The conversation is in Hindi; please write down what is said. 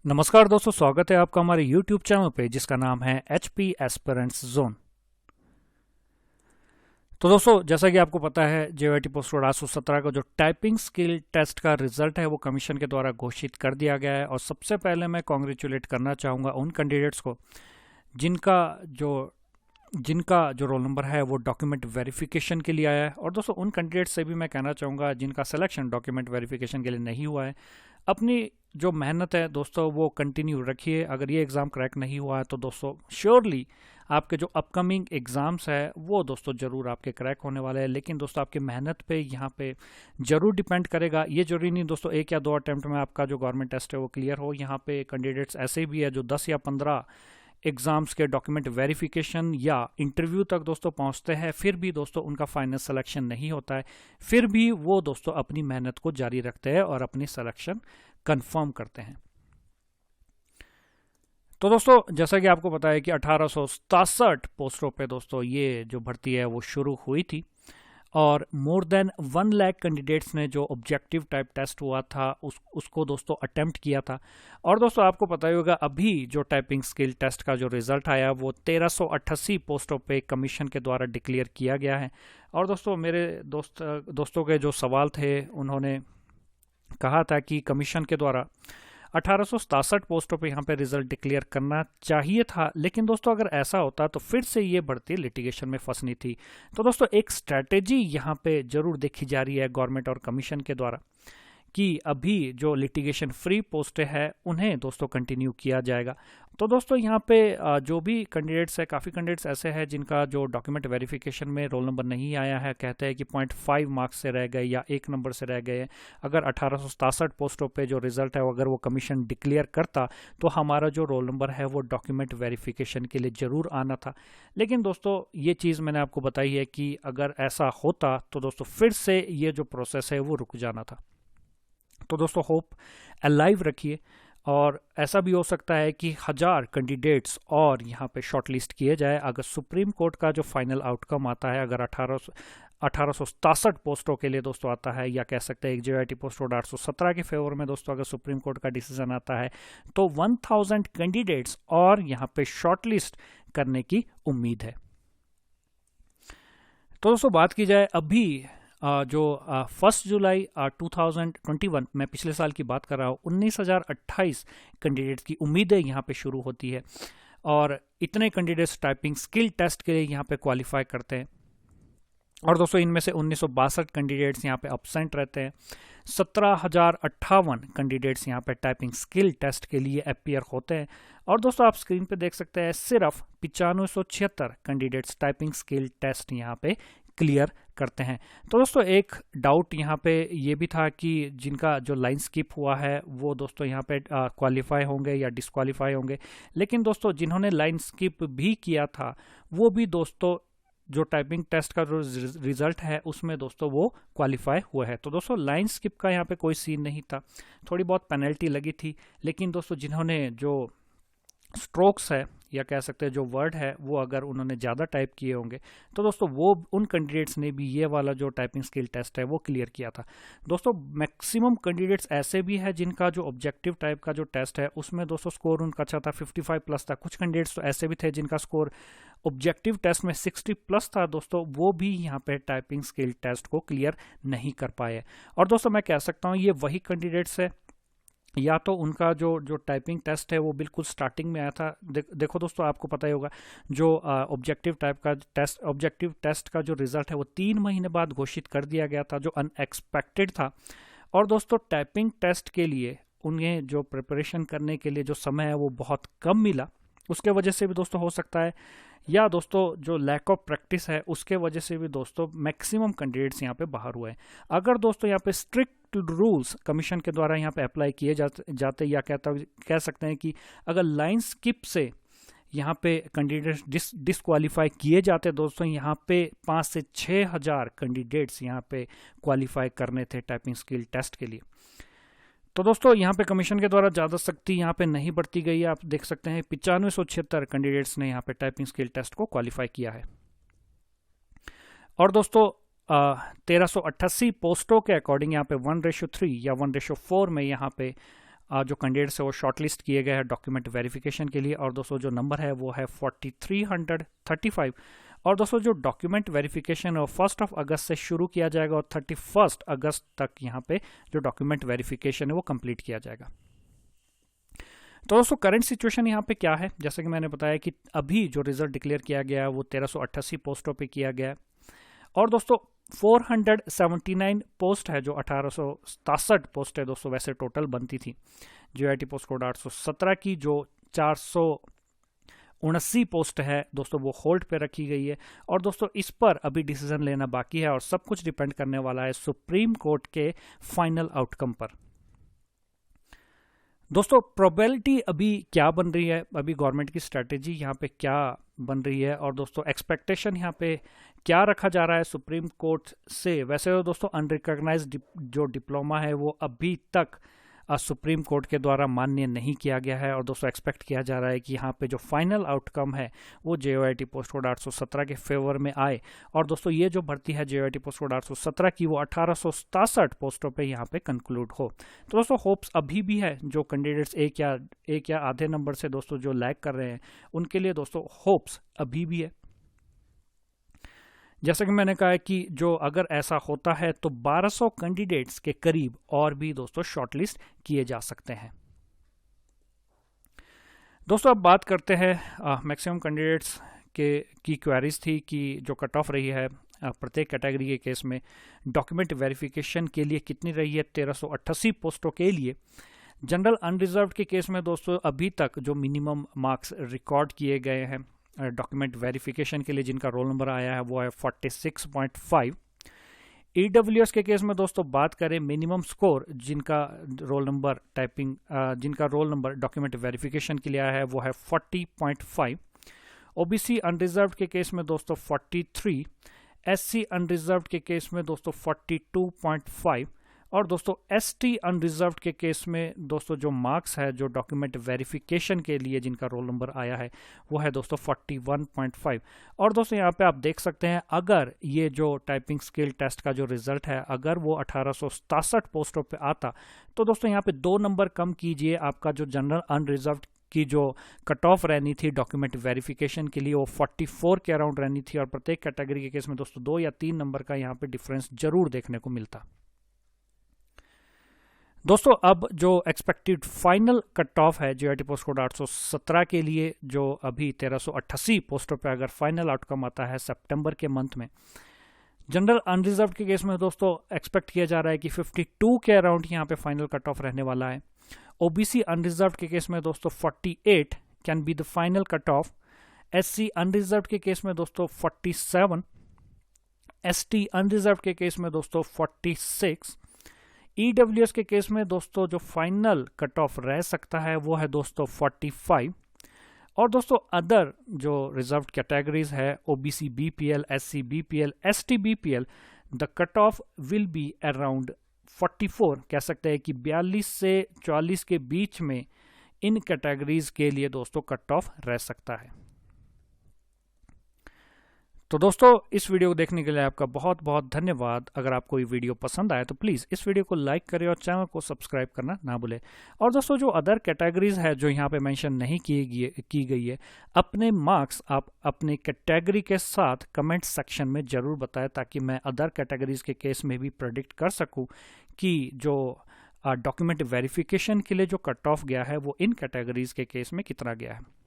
नमस्कार दोस्तों, स्वागत है आपका हमारे YouTube चैनल पे जिसका नाम है HP एस्पिरेंट्स जोन। तो दोस्तों, जैसा कि आपको पता है, JYT पोस्ट कोड 817 का जो टाइपिंग स्किल टेस्ट का रिजल्ट है वो कमीशन के द्वारा घोषित कर दिया गया है। और सबसे पहले मैं कॉन्ग्रेचुलेट करना चाहूँगा उन कैंडिडेट्स को जिनका जो जिनका जो रोल नंबर है वो डॉक्यूमेंट वेरिफिकेशन के लिए आया है। और दोस्तों, उन कैंडिडेट से भी मैं कहना चाहूँगा जिनका सिलेक्शन डॉक्यूमेंट वेरिफिकेशन के लिए नहीं हुआ है, अपनी जो मेहनत है दोस्तों वो कंटिन्यू रखिए। अगर ये एग्ज़ाम क्रैक नहीं हुआ है तो दोस्तों श्योरली आपके जो अपकमिंग एग्ज़ाम्स है वो दोस्तों ज़रूर आपके क्रैक होने वाले हैं। लेकिन दोस्तों, आपकी मेहनत पे यहाँ पे ज़रूर डिपेंड करेगा। ये जरूरी नहीं दोस्तों एक या दो अटैम्प्ट में आपका जो गवर्नमेंट टेस्ट है वो क्लियर हो। यहाँ पे कैंडिडेट्स ऐसे भी है जो 10 या 15 एग्जाम्स के डॉक्यूमेंट वेरिफिकेशन या इंटरव्यू तक दोस्तों पहुंचते हैं, फिर भी दोस्तों उनका फाइनल सिलेक्शन नहीं होता है। फिर भी वो दोस्तों अपनी मेहनत को जारी रखते हैं और अपनी सिलेक्शन कंफर्म करते हैं। तो दोस्तों, जैसा कि आपको पता है कि 1867 पोस्टों पे दोस्तों ये जो भर्ती है वो शुरू हुई थी और मोर देन 1 लाख कैंडिडेट्स ने जो ऑब्जेक्टिव टाइप टेस्ट हुआ था उसको दोस्तों अटेम्प्ट किया था। और दोस्तों, आपको पता ही होगा अभी जो टाइपिंग स्किल टेस्ट का जो रिजल्ट आया वो 1388 पोस्टों पे कमीशन के द्वारा डिक्लेयर किया गया है। और दोस्तों, मेरे दोस्तों के जो सवाल थे उन्होंने कहा था कि कमीशन के द्वारा 1867 पोस्टों पे यहाँ पे रिजल्ट डिक्लेयर करना चाहिए था। लेकिन दोस्तों, अगर ऐसा होता तो फिर से ये बढ़ती लिटिगेशन में फंसनी थी। तो दोस्तों, एक स्ट्रैटेजी यहाँ पे जरूर देखी जा रही है गवर्नमेंट और कमीशन के द्वारा कि अभी जो लिटिगेशन फ्री पोस्टें हैं उन्हें दोस्तों कंटिन्यू किया जाएगा। तो दोस्तों, यहाँ पे जो भी कैंडिडेट्स है, काफ़ी कैंडिडेट्स ऐसे हैं जिनका जो डॉक्यूमेंट वेरिफिकेशन में रोल नंबर नहीं आया है, कहते हैं कि 0.5 मार्क्स से रह गए या 1 नंबर से रह गए। अगर 1867 पोस्टों पे जो रिजल्ट है अगर वो कमीशन डिक्लेयर करता तो हमारा जो रोल नंबर है वो डॉक्यूमेंट वेरिफिकेशन के लिए ज़रूर आना था। लेकिन दोस्तों, ये चीज़ मैंने आपको बताई है कि अगर ऐसा होता तो दोस्तों फिर से ये जो प्रोसेस है वो रुक जाना था। तो दोस्तों, होप अलाइव रखिए। और ऐसा भी हो सकता है कि 1000 कैंडिडेट्स और यहाँ पे शॉर्टलिस्ट किए जाए अगर सुप्रीम कोर्ट का जो फाइनल आउटकम आता है, अगर 1867 पोस्टों के लिए दोस्तों आता है, या कह सकते हैं JYT पोस्ट कोड 817 के फेवर में दोस्तों अगर सुप्रीम कोर्ट का डिसीजन आता है तो 1000 कैंडिडेट्स और यहाँ पे शॉर्टलिस्ट करने की उम्मीद है। तो दोस्तों, बात की जाए अभी जो 1 जुलाई 2021, मैं पिछले साल की बात कर रहा हूँ, 19,028 कैंडिडेट्स की उम्मीदें यहाँ पे शुरू होती है। और इतने कैंडिडेट्स टाइपिंग स्किल टेस्ट के लिए यहाँ पे क्वालिफाई करते हैं। और दोस्तों, इनमें से 1962 कैंडिडेट्स यहाँ पे अब्सेंट रहते हैं। 17,058 कैंडिडेट्स यहाँ पे टाइपिंग स्किल टेस्ट के लिए अपीयर होते हैं। और दोस्तों, आप स्क्रीन पे देख सकते हैं सिर्फ 9576 कैंडिडेट्स टाइपिंग स्किल टेस्ट यहाँ पे क्लियर करते हैं। तो दोस्तों, एक डाउट यहाँ पे ये भी था कि जिनका जो लाइन स्किप हुआ है वो दोस्तों यहाँ पे क्वालिफाई होंगे या डिस्क्वालीफाई होंगे। लेकिन दोस्तों, जिन्होंने लाइन स्किप भी किया था वो भी दोस्तों जो टाइपिंग टेस्ट का जो रिजल्ट है उसमें दोस्तों वो क्वालिफाई हुआ है। तो दोस्तों, लाइन स्किप का यहाँ पे कोई सीन नहीं था, थोड़ी बहुत पेनल्टी लगी थी। लेकिन दोस्तों, जिन्होंने जो स्ट्रोक्स है या कह सकते हैं जो वर्ड है वो अगर उन्होंने ज़्यादा टाइप किए होंगे तो दोस्तों वो उन कैंडिडेट्स ने भी ये वाला जो टाइपिंग स्किल टेस्ट है वो क्लियर किया था। दोस्तों, मैक्सिमम कैंडिडेट्स ऐसे भी है जिनका जो ऑब्जेक्टिव टाइप का जो टेस्ट है उसमें दोस्तों स्कोर उनका अच्छा था, 55 प्लस था। कुछ कैंडिडेट्स तो ऐसे भी थे जिनका स्कोर ऑब्जेक्टिव टेस्ट में 60 प्लस था दोस्तों, वो भी यहाँ पे टाइपिंग स्किल टेस्ट को क्लियर नहीं कर पाए। और दोस्तों, मैं कह सकता हूँ ये वही कैंडिडेट्स है या तो उनका जो टाइपिंग टेस्ट है वो बिल्कुल स्टार्टिंग में आया था। देखो दोस्तों, आपको पता ही होगा जो ऑब्जेक्टिव टाइप का टेस्ट, ऑब्जेक्टिव टेस्ट का जो रिजल्ट है वो 3 महीने बाद घोषित कर दिया गया था, जो अनएक्सपेक्टेड था। और दोस्तों, टाइपिंग टेस्ट के लिए उन्हें जो प्रिपरेशन करने के लिए जो समय है वो बहुत कम मिला, उसके वजह से भी दोस्तों हो सकता है, या दोस्तों जो लैक ऑफ प्रैक्टिस है उसके वजह से भी दोस्तों मैक्सिमम कैंडिडेट्स यहाँ पे बाहर हुए हैं। अगर दोस्तों यहाँ पे स्ट्रिक्ट रूल्स कमीशन के द्वारा यहाँ पे अप्लाई किए जाते या कह सकते हैं कि अगर लाइन स्किप से यहाँ पे कैंडिडेट्स डिसक्वालीफाई किए जाते दोस्तों, यहाँ पे 5 से 6 हज़ार कैंडिडेट्स यहाँ पे क्वालिफाई करने थे टाइपिंग स्किल टेस्ट के लिए। तो दोस्तों, यहाँ पे कमीशन के द्वारा ज़्यादा सख्ती यहाँ पे नहीं बढ़ती गई है। आप देख सकते हैं 9576 कैंडिडेट्स ने यहाँ पे टाइपिंग स्किल टेस्ट को क्वालिफाई किया है। और दोस्तों, 1388 पोस्टों के अकॉर्डिंग यहाँ पे 1:3 या 1:4 में यहाँ पे जो कैंडिडेट्स है वो शॉर्टलिस्ट किए गए हैं डॉक्यूमेंट वेरिफिकेशन के लिए, और दोस्तों जो नंबर है वो है 4335। और दोस्तों जो डॉक्यूमेंट वेरिफिकेशन है 1 अगस्त से शुरू किया जाएगा और 31 अगस्त तक यहाँ पे जो डॉक्यूमेंट वेरिफिकेशन है वो कंप्लीट किया जाएगा। तो दोस्तों करंट सिचुएशन यहाँ पे क्या है, जैसे कि मैंने बताया कि अभी जो रिजल्ट डिक्लेयर किया गया है वो 1388 पोस्टों पे किया गया है, और दोस्तों 479 पोस्ट है, जो 1867 पोस्ट है दोस्तों वैसे टोटल बनती थी। JYT पोस्ट कोड 817 की जो 479 पोस्ट है दोस्तों वो होल्ड पे रखी गई है, और दोस्तों इस पर अभी डिसीजन लेना बाकी है और सब कुछ डिपेंड करने वाला है सुप्रीम कोर्ट के फाइनल आउटकम पर। दोस्तों प्रोबेबिलिटी अभी क्या बन रही है, अभी गवर्नमेंट की स्ट्रेटेजी यहाँ पे क्या बन रही है, और दोस्तों एक्सपेक्टेशन यहाँ पे क्या रखा जा रहा है सुप्रीम कोर्ट से। वैसे तो दोस्तों अनरिकॉग्नाइज्ड जो डिप्लोमा है वो अभी तक सुप्रीम कोर्ट के द्वारा मान्य नहीं किया गया है, और दोस्तों एक्सपेक्ट किया जा रहा है कि यहाँ पे जो फाइनल आउटकम है वो JYT पोस्ट कोड 817 के फेवर में आए, और दोस्तों ये जो भर्ती है JYT पोस्ट कोड 817 की वो 1867 पोस्टों पे यहाँ पे कंक्लूड हो। तो दोस्तों होप्स अभी भी है, जो कैंडिडेट्स एक या आधे नंबर से दोस्तों जो लैग कर रहे हैं उनके लिए दोस्तों होप्स अभी भी है। जैसा कि मैंने कहा है कि जो अगर ऐसा होता है तो 1200 कैंडिडेट्स के करीब और भी दोस्तों शॉर्टलिस्ट किए जा सकते हैं। दोस्तों अब बात करते हैं मैक्सिमम कैंडिडेट्स की क्वेरीज थी कि जो कट ऑफ रही है प्रत्येक कैटेगरी के केस में डॉक्यूमेंट वेरिफिकेशन के लिए कितनी रही है। 1388 पोस्टों के लिए जनरल अनरिजर्व्ड के केस में दोस्तों अभी तक जो मिनिमम मार्क्स रिकॉर्ड किए गए हैं डॉक्यूमेंट वेरिफिकेशन के लिए जिनका रोल नंबर आया है वो है 46.5। EWS के केस में दोस्तों बात करें मिनिमम स्कोर जिनका रोल नंबर डॉक्यूमेंट वेरिफिकेशन के लिए आया है वो है 40.5। OBC अनरिजर्व्ड के केस में दोस्तों 43, SC अनरिजर्व्ड के केस में दोस्तों 42.5, और दोस्तों ST अनरिजर्व्ड के केस में दोस्तों जो मार्क्स है जो डॉक्यूमेंट वेरिफिकेशन के लिए जिनका रोल नंबर आया है वो है दोस्तों 41.5। और दोस्तों यहाँ पे आप देख सकते हैं अगर ये जो टाइपिंग स्किल टेस्ट का जो रिजल्ट है अगर वो 1867 पोस्टों पे आता तो दोस्तों यहाँ पे 2 नंबर कम कीजिए, आपका जो जनरल अनरिजर्व्ड की जो कट ऑफ रहनी थी डॉक्यूमेंट वेरिफिकेशन के लिए वो 44 के अराउंड रहनी थी, और प्रत्येक कैटेगरी के केस में दोस्तों 2 या 3 नंबर का यहाँ पे डिफरेंस जरूर देखने को मिलता। दोस्तों अब जो एक्सपेक्टेड फाइनल कट ऑफ है JYT पोस्ट कोड 817 के लिए जो अभी 1388 पोस्टों पे अगर फाइनल आउटकम आता है सितंबर के मंथ में, जनरल अनरिजर्व्ड के केस में दोस्तों एक्सपेक्ट किया जा रहा है कि 52 के अराउंड यहाँ पे फाइनल कट ऑफ रहने वाला है। OBC अनरिजर्व्ड के केस में दोस्तों 48 can be the final cut off. SC unreserved के केस में दोस्तों 47, ST अनरिजर्व्ड के केस में दोस्तों 46, EWS के केस में दोस्तों जो फाइनल कट ऑफ रह सकता है वो है दोस्तों 45, और दोस्तों अदर जो रिजर्व्ड कैटेगरीज है OBC BPL, SC BPL, ST BPL the cut off will be around 44, कह सकते हैं कि 42 से 44 के बीच में इन कैटेगरीज के लिए दोस्तों कट ऑफ रह सकता है। तो दोस्तों इस वीडियो को देखने के लिए आपका बहुत बहुत धन्यवाद। अगर आपको ये वीडियो पसंद आए तो प्लीज़ इस वीडियो को लाइक करें और चैनल को सब्सक्राइब करना ना भूलें। और दोस्तों जो अदर कैटेगरीज है जो यहाँ पे मेंशन नहीं की गई है, अपने मार्क्स आप अपने कैटेगरी के साथ कमेंट सेक्शन में ज़रूर बताएं ताकि मैं अदर कैटेगरीज के केस में भी प्रेडिक्ट कर सकूँ कि जो डॉक्यूमेंट वेरिफिकेशन के लिए जो कट ऑफ गया है वो इन कैटेगरीज के केस में कितना गया है।